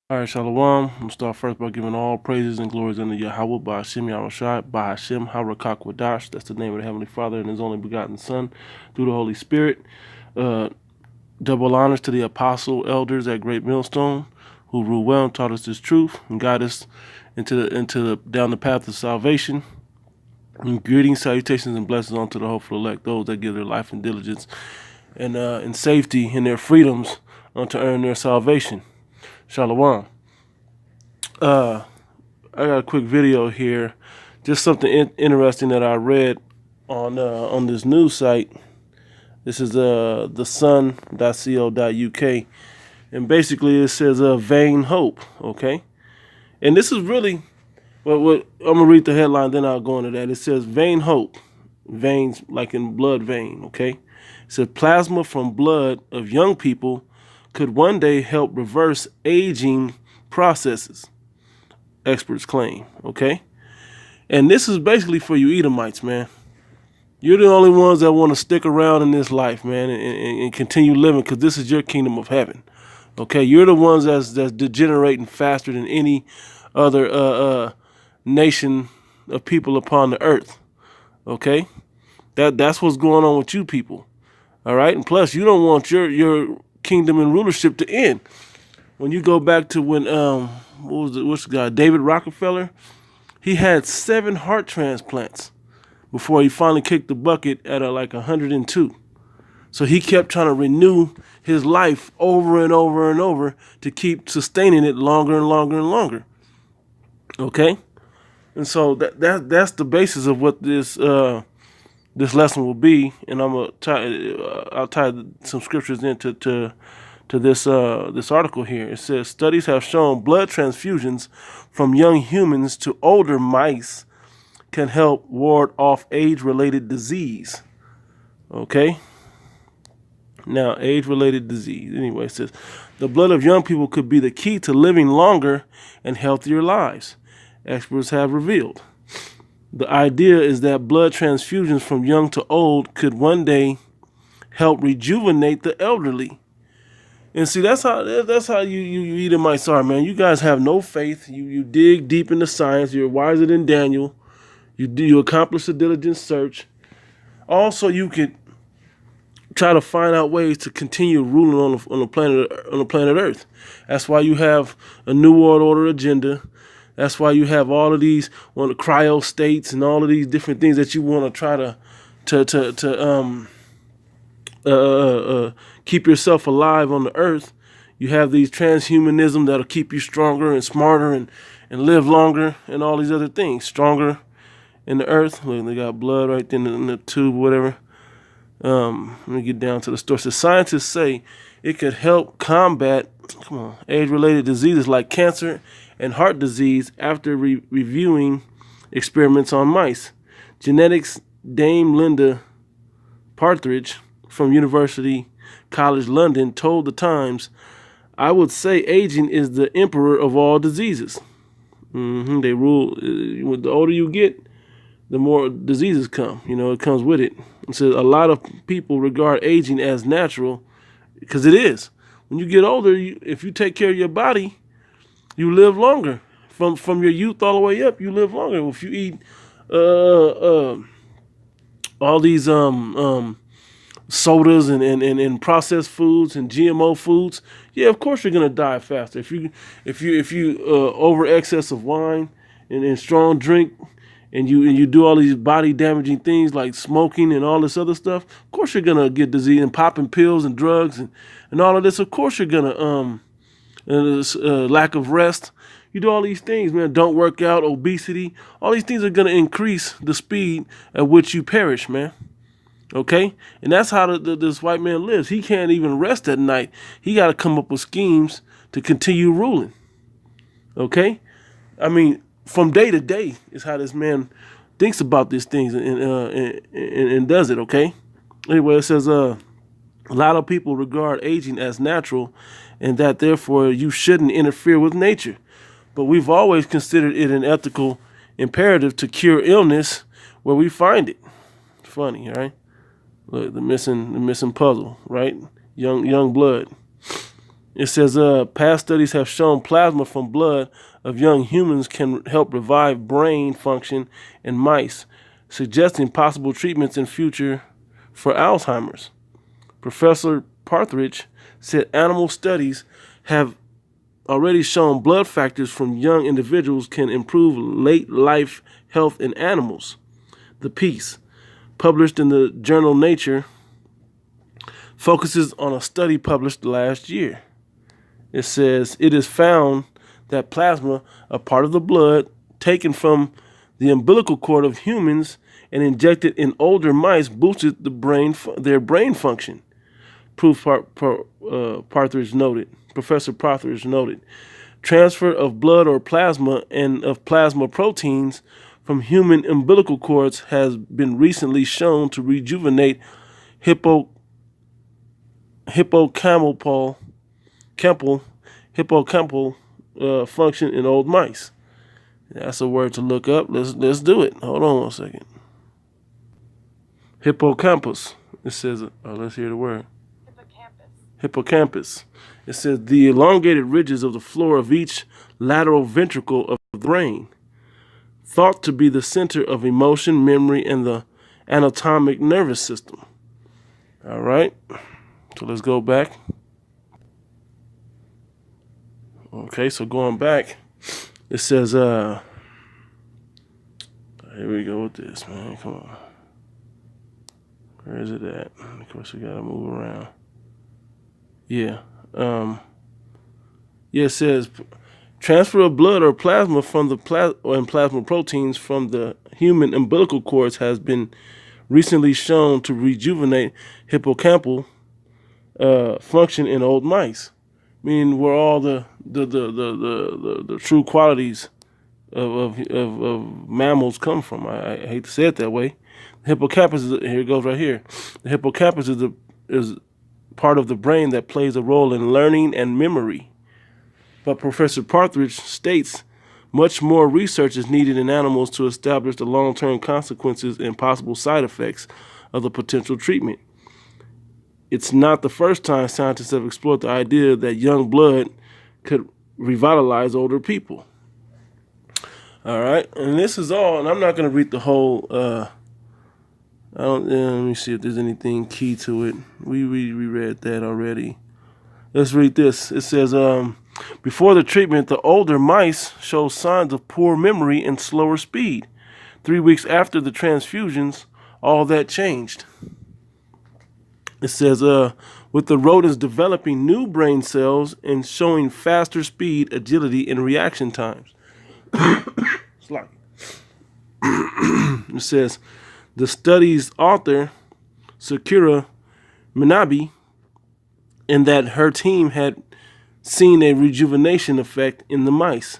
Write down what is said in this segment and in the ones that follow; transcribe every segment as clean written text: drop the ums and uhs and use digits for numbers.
All right, Shalom. I'm going to start first by giving all praises and glories unto Yahweh, by Hashem Yahushai, by Hashem Harakak Wadash. That's the name of the Heavenly Father and His only begotten Son, through the Holy Spirit. Double honors to the apostle elders at Great Millstone, who rule well and taught us this truth and guide us down the path of salvation. And greetings, salutations, and blessings unto the hopeful elect, those that give their life and diligence and in safety in their freedoms to earn their salvation. Shalom. I got a quick video here, just something interesting that I read on this news site. This is thesun.co.uk, and basically it says vain hope. Okay, and this is really what I'm gonna read the headline, then I'll go into that. It says vain hope, veins like in blood vein. Okay, it says plasma from blood of young people could one day help reverse aging processes, experts claim. Okay, and this is basically for you Edomites, man. You're the only ones that want to stick around in this life, man, and continue living, because this is your kingdom of heaven. Okay, you're the ones that's degenerating faster than any other nation of people upon the earth. Okay, that's what's going on with you people. All right, and plus you don't want your kingdom and rulership to end. When you go back to when what's the guy, David Rockefeller, he had 7 heart transplants before he finally kicked the bucket at like 102. So he kept trying to renew his life over and over and over to keep sustaining it longer and longer and longer. Okay, and so that's the basis of what this lesson will be, and I'll tie some scriptures into this article here. It says studies have shown blood transfusions from young humans to older mice can help ward off age-related disease. Okay? Now, age-related disease. Anyway, it says the blood of young people could be the key to living longer and healthier lives, experts have revealed. The idea is that blood transfusions from young to old could one day help rejuvenate the elderly. And see, that's how you Edomites are, man. You guys have no faith. You dig deep into science. You're wiser than Daniel. You accomplish a diligent search. Also, you could try to find out ways to continue ruling on the planet Earth. That's why you have a New World Order agenda. That's why you have all of these cryo states and all of these different things that you want to try to keep yourself alive on the earth. You have these transhumanism that'll keep you stronger and smarter and live longer and all these other things. Stronger in the earth. Look, they got blood right there in the tube, whatever. Let me get down to the story. So scientists say it could help combat age-related diseases like cancer and heart disease after reviewing experiments on mice. Genetics Dame Linda Partridge from University College London told the Times, "I would say aging is the emperor of all diseases." They rule. The older you get, the more diseases come. It comes with it. And so a lot of people regard aging as natural, because it is. When you get older, if you take care of your body, you live longer. From your youth all the way up, you live longer. If you eat all these sodas and processed foods and GMO foods, yeah, of course you're gonna die faster. If you over excess of wine and strong drink, and you do all these body damaging things like smoking and all this other stuff, of course you're gonna get disease, and popping pills and drugs and all of this. Of course you're gonna lack of rest. You do all these things, man. Don't work out, obesity. All these things are gonna increase the speed at which you perish, man. Okay, and that's how this white man lives. He can't even rest at night. He got to come up with schemes to continue ruling. Okay, I mean, from day to day is how this man thinks about these things and does it. Okay, anyway, it says a lot of people regard aging as natural, and that therefore you shouldn't interfere with nature. But we've always considered it an ethical imperative to cure illness where we find it. Funny, right? Look, the missing puzzle, right? Young blood. It says, past studies have shown plasma from blood of young humans can help revive brain function in mice, suggesting possible treatments in future for Alzheimer's. Professor Partridge said animal studies have already shown blood factors from young individuals can improve late life health in animals. The piece, published in the journal Nature, focuses on a study published last year. It says it is found that plasma, a part of the blood taken from the umbilical cord of humans and injected in older mice, boosted their brain function. Partridge noted. Professor Partridge noted. Transfer of blood or plasma and of plasma proteins from human umbilical cords has been recently shown to rejuvenate hippocampal function in old mice. That's a word to look up. Let's do it. Hold on 1 second. Hippocampus. It says. Let's hear the word. Hippocampus. It says the elongated ridges of the floor of each lateral ventricle of the brain, thought to be the center of emotion, memory, and the autonomic nervous system. All right. So let's go back. Okay, so going back, it says, here we go with this, man. Come on. Where is it at? Of course, we got to move around. Yeah. It says transfer of blood or plasma from the plasma proteins from the human umbilical cords has been recently shown to rejuvenate hippocampal function in old mice, meaning where all the true qualities of mammals come from. I hate to say it that way. The hippocampus here it goes right here. The hippocampus is part of the brain that plays a role in learning and memory. But Professor Partridge states much more research is needed in animals to establish the long-term consequences and possible side effects of the potential treatment. It's not the first time scientists have explored the idea that young blood could revitalize older people. All right, and this is all, and I'm not going to read the whole. Let me see if there's anything key to it. We read that already. Let's read this. It says, before the treatment, the older mice show signs of poor memory and slower speed. 3 weeks after the transfusions, all that changed. It says, with the rodents developing new brain cells and showing faster speed, agility, and reaction times. It says, the study's author, Sakura Minabe, and that her team had seen a rejuvenation effect in the mice.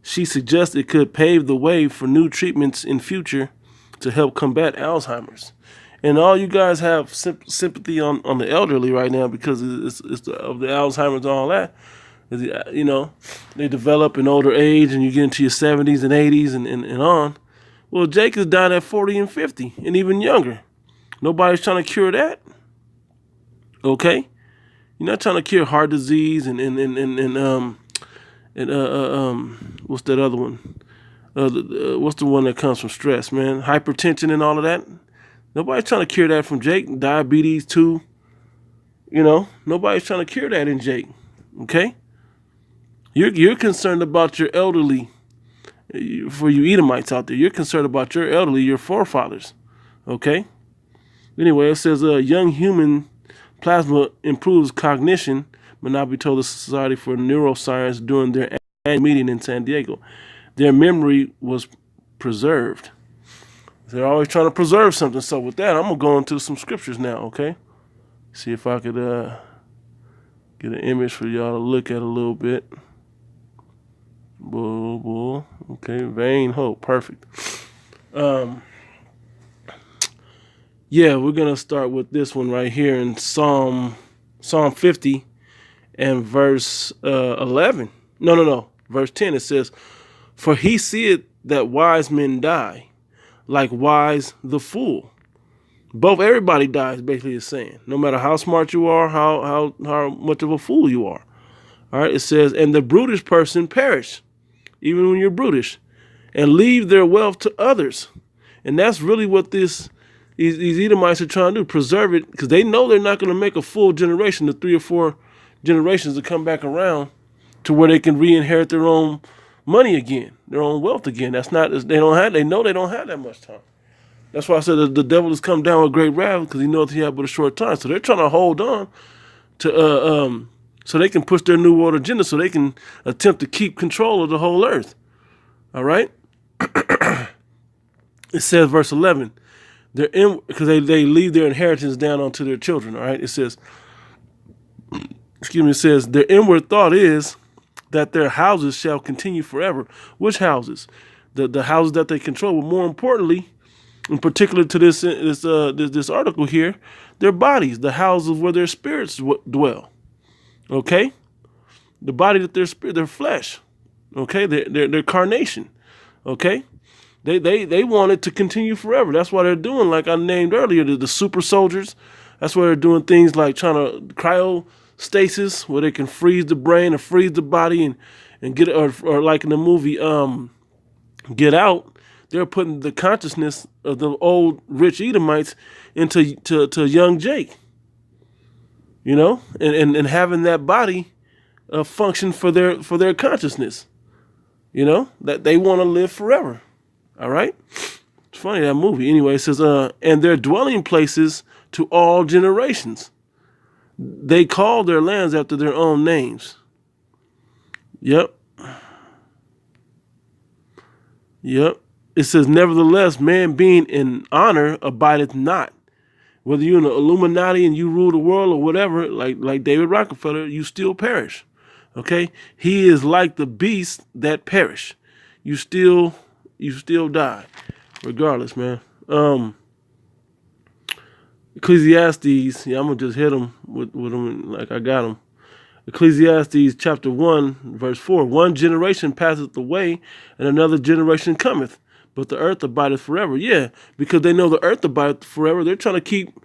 She suggests it could pave the way for new treatments in future to help combat Alzheimer's. And all you guys have sympathy on the elderly right now because it's of the Alzheimer's and all that. You know, they develop in older age and you get into your 70s and 80s and on. Well, Jake is dying at 40 and 50 and even younger. Nobody's trying to cure that. Okay? You're not trying to cure heart disease and what's that other one? What's the one that comes from stress, man? Hypertension and all of that. Nobody's trying to cure that from Jake. Diabetes too. You know, nobody's trying to cure that in Jake. Okay? You're concerned about your elderly. For you Edomites out there, you're concerned about your elderly, your forefathers. Okay? Anyway, it says young human plasma improves cognition. Minabe told the Society for Neuroscience during their annual meeting in San Diego. Their memory was preserved. They're always trying to preserve something. So with that, I'm going to go into some scriptures now, okay? See if I could get an image for y'all to look at a little bit. Bull. Okay, vain hope. Perfect. Yeah, we're going to start with this one right here in Psalm 50 and verse 11. No. Verse 10, it says, for he seeth that wise men die, likewise the fool. Both everybody dies, basically is saying. No matter how smart you are, how much of a fool you are. All right, it says, and the brutish person perish, even when you're brutish, and leave their wealth to others. And that's really what these Edomites are trying to do, preserve it, because they know they're not going to make a full generation, the 3 or 4 generations to come back around to where they can re-inherit their own money again, their own wealth again. That's not, they know they don't have that much time. That's why I said the devil has come down with great wrath, because he knows he has but a short time. So they're trying to hold on to, so they can push their New World agenda, so they can attempt to keep control of the whole earth. All right? It says, verse 11, because they leave their inheritance down onto their children. All right? It says, it says, their inward thought is that their houses shall continue forever. Which houses? The houses that they control. But more importantly, in particular to this article here, their bodies, the houses where their spirits dwell. Okay? The body that their flesh. Okay? Their carnation. Okay? They want it to continue forever. That's why they're doing, like I named earlier, the super soldiers. That's why they're doing things like trying to cryostasis, where they can freeze the brain or freeze the body and get, or like in the movie Get Out, they're putting the consciousness of the old rich Edomites into to young Jake. You know, and having that body function for their consciousness. You know, that they want to live forever. All right? It's funny, that movie. Anyway, it says, and their dwelling places to all generations. They call their lands after their own names. Yep. It says, nevertheless, man being in honor abideth not. Whether you're in the Illuminati and you rule the world or whatever, like David Rockefeller, you still perish. Okay? He is like the beasts that perish. You still die, regardless, man. Ecclesiastes, I'm gonna just hit them with them like I got them. Ecclesiastes chapter 1, verse 4. One generation passeth away, and another generation cometh, but the earth abideth forever. Yeah, because they know the earth abideth forever. They're trying to keep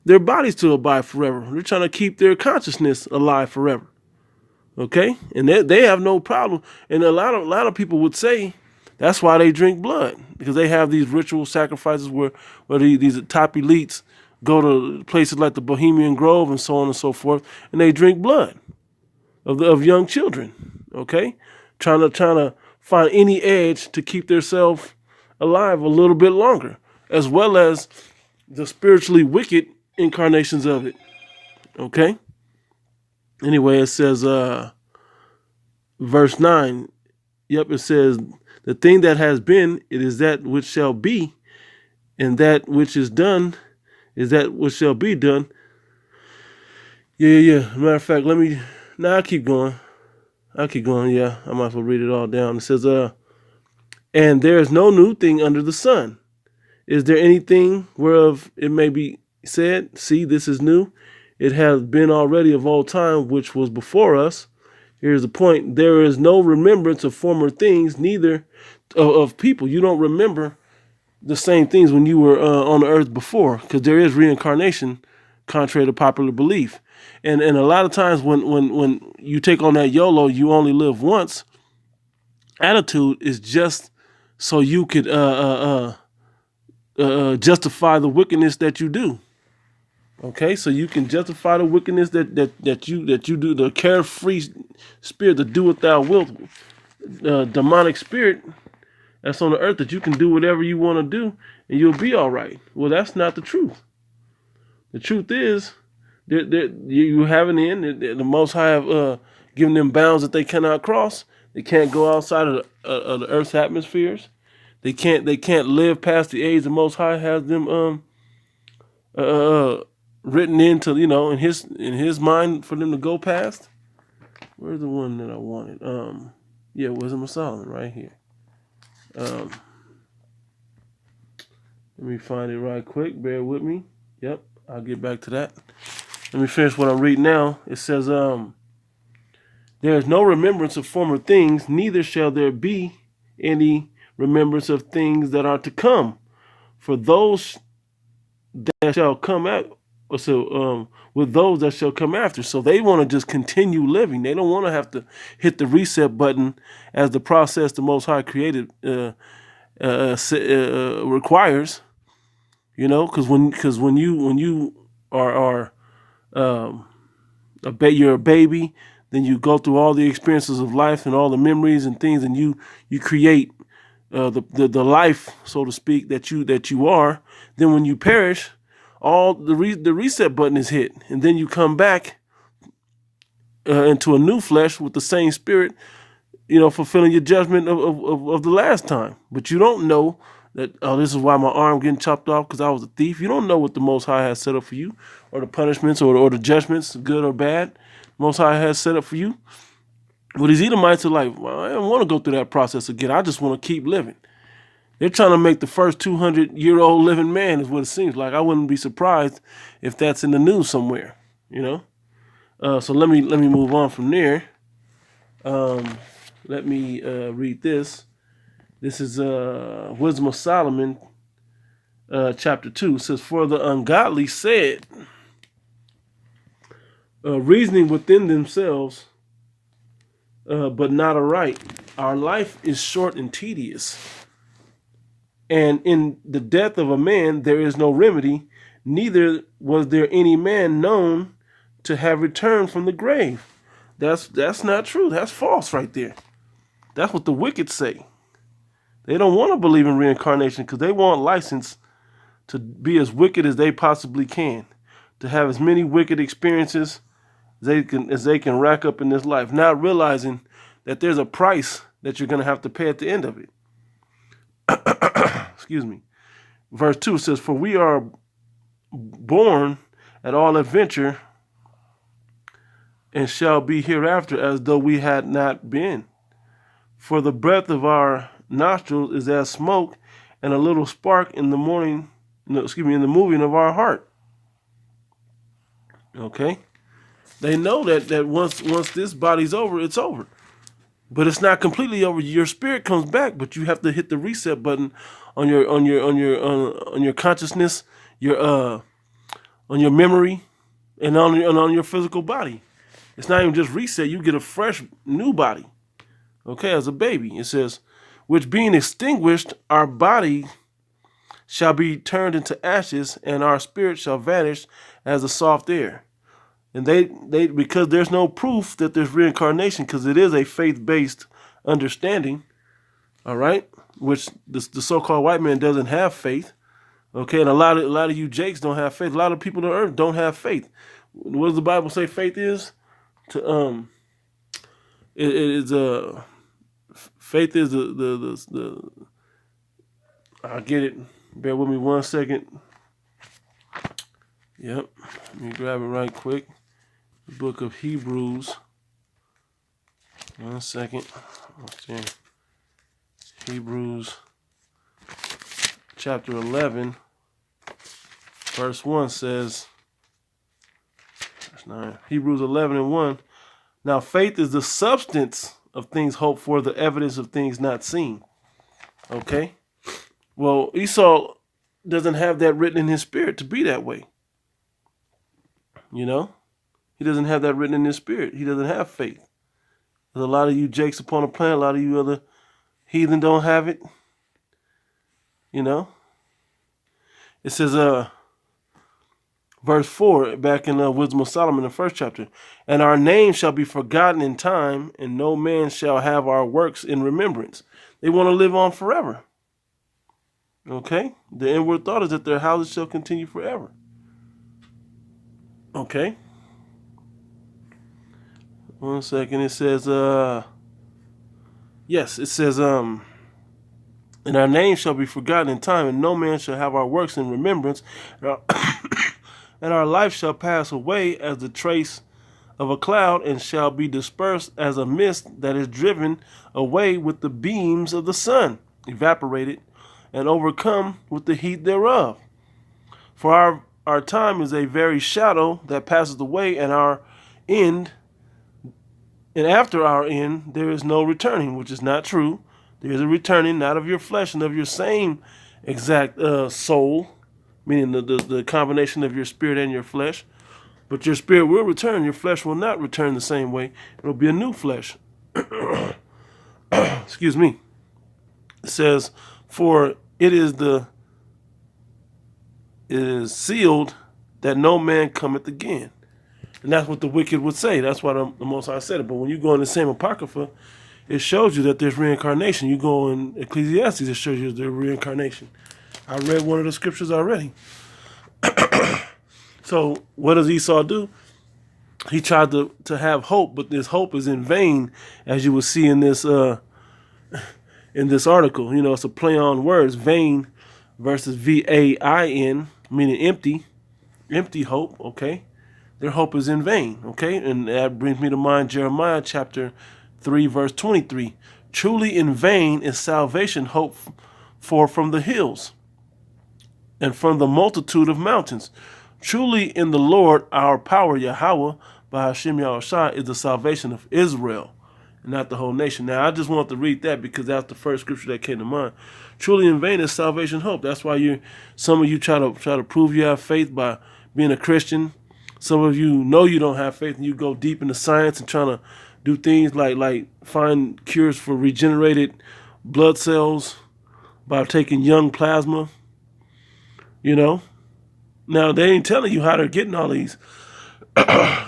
their bodies to abide forever. They're trying to keep their consciousness alive forever. Okay, and they have no problem. And a lot of people would say that's why they drink blood, because they have these ritual sacrifices where these top elites go to places like the Bohemian Grove and so on and so forth, and they drink blood of young children. Okay, trying to find any edge to keep themselves alive a little bit longer, as well as the spiritually wicked incarnations of it. Okay. Anyway, it says, verse 9. Yep, it says, the thing that has been, it is that which shall be, and that which is done is that which shall be done. Yeah. Matter of fact, I'll keep going. Yeah, I might as well read it all down. It says, and there is no new thing under the sun. Is there anything whereof it may be said, see, this is new? It has been already of old time, which was before us. Here's the point. There is no remembrance of former things, neither of people. You don't remember the same things when you were on the earth before, because there is reincarnation, contrary to popular belief. And a lot of times when you take on that YOLO, you only live once, attitude is just so you could justify the wickedness that you do. Okay, so you can justify the wickedness that you do, the carefree spirit, the do what thou wilt, demonic spirit that's on the earth, that you can do whatever you want to do and you'll be all right. Well, that's not the truth. The truth is, you have an end. The Most High have given them bounds that they cannot cross. They can't go outside of the earth's atmospheres. They can't live past the age the Most High has them written into, in his mind for them to go past. Where's the one that I wanted? Wisdom of Solomon right here. Let me find it right quick. Bear with me. Yep, I'll get back to that. Let me finish what I'm reading now. It says, there is no remembrance of former things, neither shall there be any remembrance of things that are to come. For those that shall come out with those that shall come after. So they want to just continue living. They don't want to have to hit the reset button as the process the Most High created requires. Because when you are you're a baby, then you go through all the experiences of life and all the memories and things, and you create the life, so to speak, that you are. Then when you perish, all the reset button is hit, and then you come back into a new flesh with the same spirit, fulfilling your judgment of the last time. But you don't know that, oh, this is why my arm getting chopped off because I was a thief. You don't know what the Most High has set up for you, or the punishments, or the judgments, good or bad, Most High has set up for you. Well, these Edomites are like, well, I don't want to go through that process again. I just want to keep living. They're trying to make the first 200-year-old living man, is what it seems like. I wouldn't be surprised if that's in the news somewhere, So let me move on from there. Let me read this. This is Wisdom of Solomon, chapter 2. It says, "For the ungodly said, reasoning within themselves, but not aright, our life is short and tedious. And in the death of a man there is no remedy, neither was there any man known to have returned from the grave." That's not true. That's false right there. That's what the wicked say. They don't want to believe in reincarnation because they want license to be as wicked as they possibly can, to have as many wicked experiences as they can rack up in this life, not realizing that there's a price that you're going to have to pay at the end of it. Excuse me. Verse 2 says, "For we are born at all adventure and shall be hereafter as though we had not been. For the breath of our nostrils is as smoke, and a little spark in the morning, in the moving of our heart." Okay? They know that once this body's over, it's over. But it's not completely over. Your spirit comes back, but you have to hit the reset button on your consciousness, on your memory, and on your physical body. It's not even just reset. You get a fresh new body. Okay, as a baby. It says, "Which being extinguished, our body shall be turned into ashes, and our spirit shall vanish as the soft air." And they because there's no proof that there's reincarnation, because it is a faith-based understanding, all right, which the so-called white man doesn't have faith. Okay, and a lot of you Jakes don't have faith. A lot of people on earth don't have faith. What does the Bible say faith is? Faith is the I'll get it. Bear with me 1 second. Yep. Let me grab it right quick. The book of Hebrews. 1 second. Okay. Hebrews chapter 11, verse 1 says, verse 9. Hebrews 11 and 1. "Now faith is the substance of things hoped for, the evidence of things not seen." Okay? Well, Esau doesn't have that written in his spirit to be that way. He doesn't have that written in his spirit. He doesn't have faith. There's a lot of you Jakes upon the planet, a lot of you other heathen don't have it. It says, verse 4, back in Wisdom of Solomon, the first chapter, "And our name shall be forgotten in time, and no man shall have our works in remembrance." They want to live on forever. Okay? The inward thought is that their houses shall continue forever. Okay? 1 second. It says, yes, it says, "And our name shall be forgotten in time, and no man shall have our works in remembrance, and our life shall pass away as the trace of a cloud, and shall be dispersed as a mist that is driven away with the beams of the sun, evaporated, and overcome with the heat thereof. For our time is a very shadow that passes away, and our end, and after our end there is no returning," which is not true. There is a returning, not of your flesh and of your same exact soul, meaning the combination of your spirit and your flesh. But your spirit will return. Your flesh will not return the same way. It'll be a new flesh. Excuse me. It says, for it is sealed that no man cometh again. And that's what the wicked would say. That's why the Most High said it. But when you go in the same Apocrypha, it shows you that there's reincarnation. You go in Ecclesiastes, it shows you there's reincarnation. I read one of the scriptures already. So what does Esau do? He tried to have hope, but this hope is in vain, as you will see in this article. You know, it's a play on words, vain versus VAIN, meaning empty hope, okay? Their hope is in vain, okay? And that brings me to mind Jeremiah chapter 3, verse 23. Truly in vain is salvation hoped for from the hills and from the multitude of mountains. Truly in the Lord our power, Yahweh, by Hashem Yahushua, is the salvation of Israel, and not the whole nation. Now, I just want to read that because that's the first scripture that came to mind. Truly in vain is salvation hope. That's why some of you try to prove you have faith by being a Christian. Some of you know you don't have faith, and you go deep into science and trying to do things like find cures for regenerated blood cells by taking young plasma. You know, now they ain't telling you how they're getting all these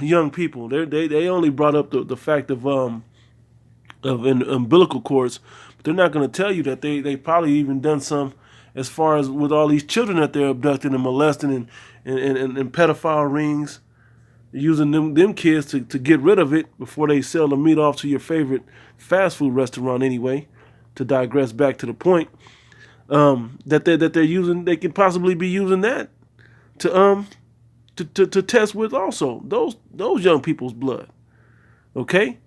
young people. They only brought up the fact of umbilical cords, but they're not going to tell you that they probably even done some as far as with all these children that they're abducting and molesting and pedophile rings, using them kids to get rid of it before they sell the meat off to your favorite fast food restaurant anyway. To digress back to the point, that they're using, they could possibly be using that to test with also those young people's blood. Okay,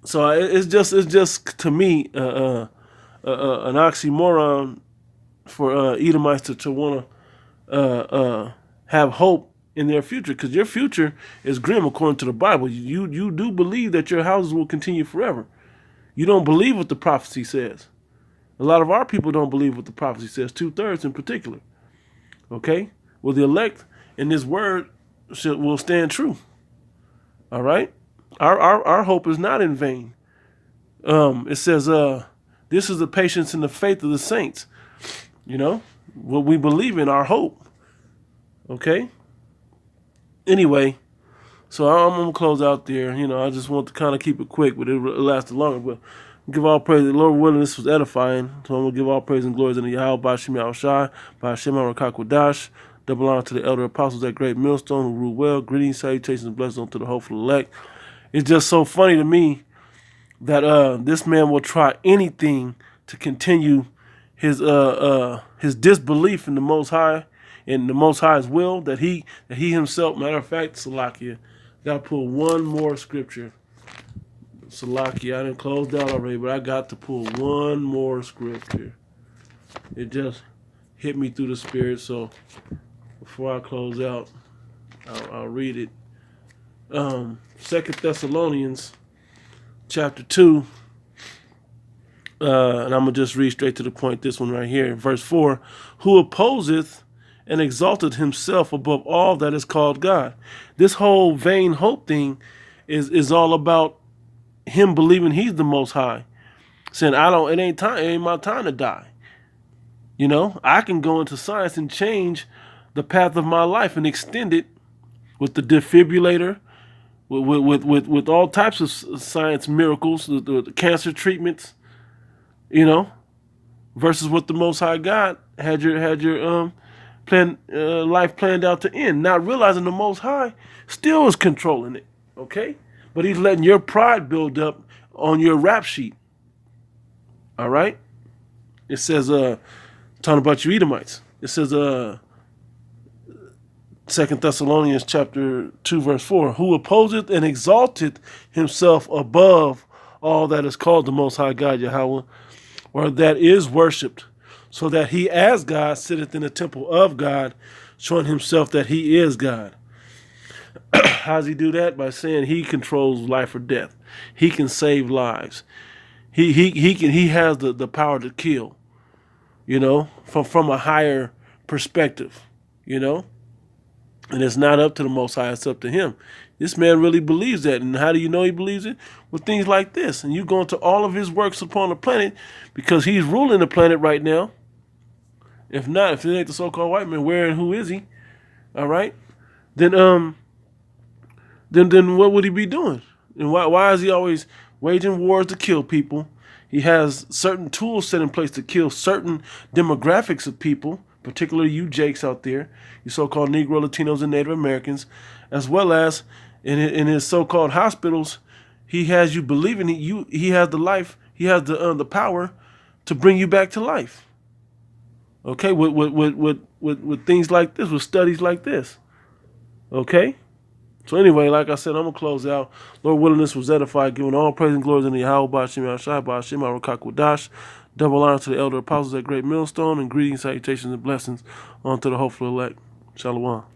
so it's just to me an oxymoron for Edomites to want to have hope in their future, because your future is grim according to the Bible. You do believe that your houses will continue forever. You don't believe what the prophecy says. A lot of our people don't believe what the prophecy says, 2/3 in particular. Okay? Well, the elect in this word will stand true. All right? Our hope is not in vain. It says, this is the patience and the faith of the saints. You know? What we believe in, our hope. Okay? Anyway, so I'm going to close out there. You know, I just want to kind of keep it quick, but it lasted longer. But give all praise. The Lord willing, this was edifying. So I'm going to give all praise and glory to the Yahweh, by Hashem Yahushua, by Hashem HaRakakwadash. Double honor to the elder apostles at Great Millstone who rule well. Greetings, salutations, and blessings unto the hopeful elect. It's just so funny to me that this man will try anything to continue his disbelief in the Most High, in the Most High's will, that he himself, matter of fact, Salakia, got to pull one more scripture. Salakia, I didn't close out already, but I got to pull one more scripture. It just hit me through the spirit, so before I close out, I'll read it. 2 Thessalonians chapter 2, and I'm going to just read straight to the point, this one right here, verse 4, who opposeth and exalted himself above all that is called God. This whole vain hope thing is all about him believing he's the Most High, saying, it ain't my time to die. You know, I can go into science and change the path of my life and extend it with the defibrillator, with all types of science miracles, the cancer treatments, you know, versus what the Most High God had your life planned out to end, not realizing the Most High still is controlling it, okay? But he's letting your pride build up on your rap sheet, all right? It says, talking about you Edomites, it says, 2 Thessalonians chapter 2, verse 4, who opposeth and exalteth himself above all that is called the Most High God, Yahweh, or that is worshipped, so that he as God sitteth in the temple of God, showing himself that he is God. How does he do that? By saying he controls life or death. He can save lives. He has the power to kill, you know, from a higher perspective, you know? And it's not up to the Most High, it's up to him. This man really believes that. And how do you know he believes it? With things like this. And you go into all of his works upon the planet because he's ruling the planet right now. If not, if it ain't the so-called white man, where and who is he? All right? Then what would he be doing? And why is he always waging wars to kill people? He has certain tools set in place to kill certain demographics of people, particularly you Jakes out there, you so-called Negro, Latinos, and Native Americans, as well as in his so-called hospitals. He has you believing he has the life, he has the power to bring you back to life. Okay, with things like this, with studies like this. Okay. So anyway, like I said, I'm gonna close out. Lord willing, this was edified, giving all praise and glory in the Yahweh Bashim Yahshai Bashim Arakakwadash. Double honor to the elder apostles at Great Millstone, and greetings, salutations, and blessings unto the hopeful elect. Shalom.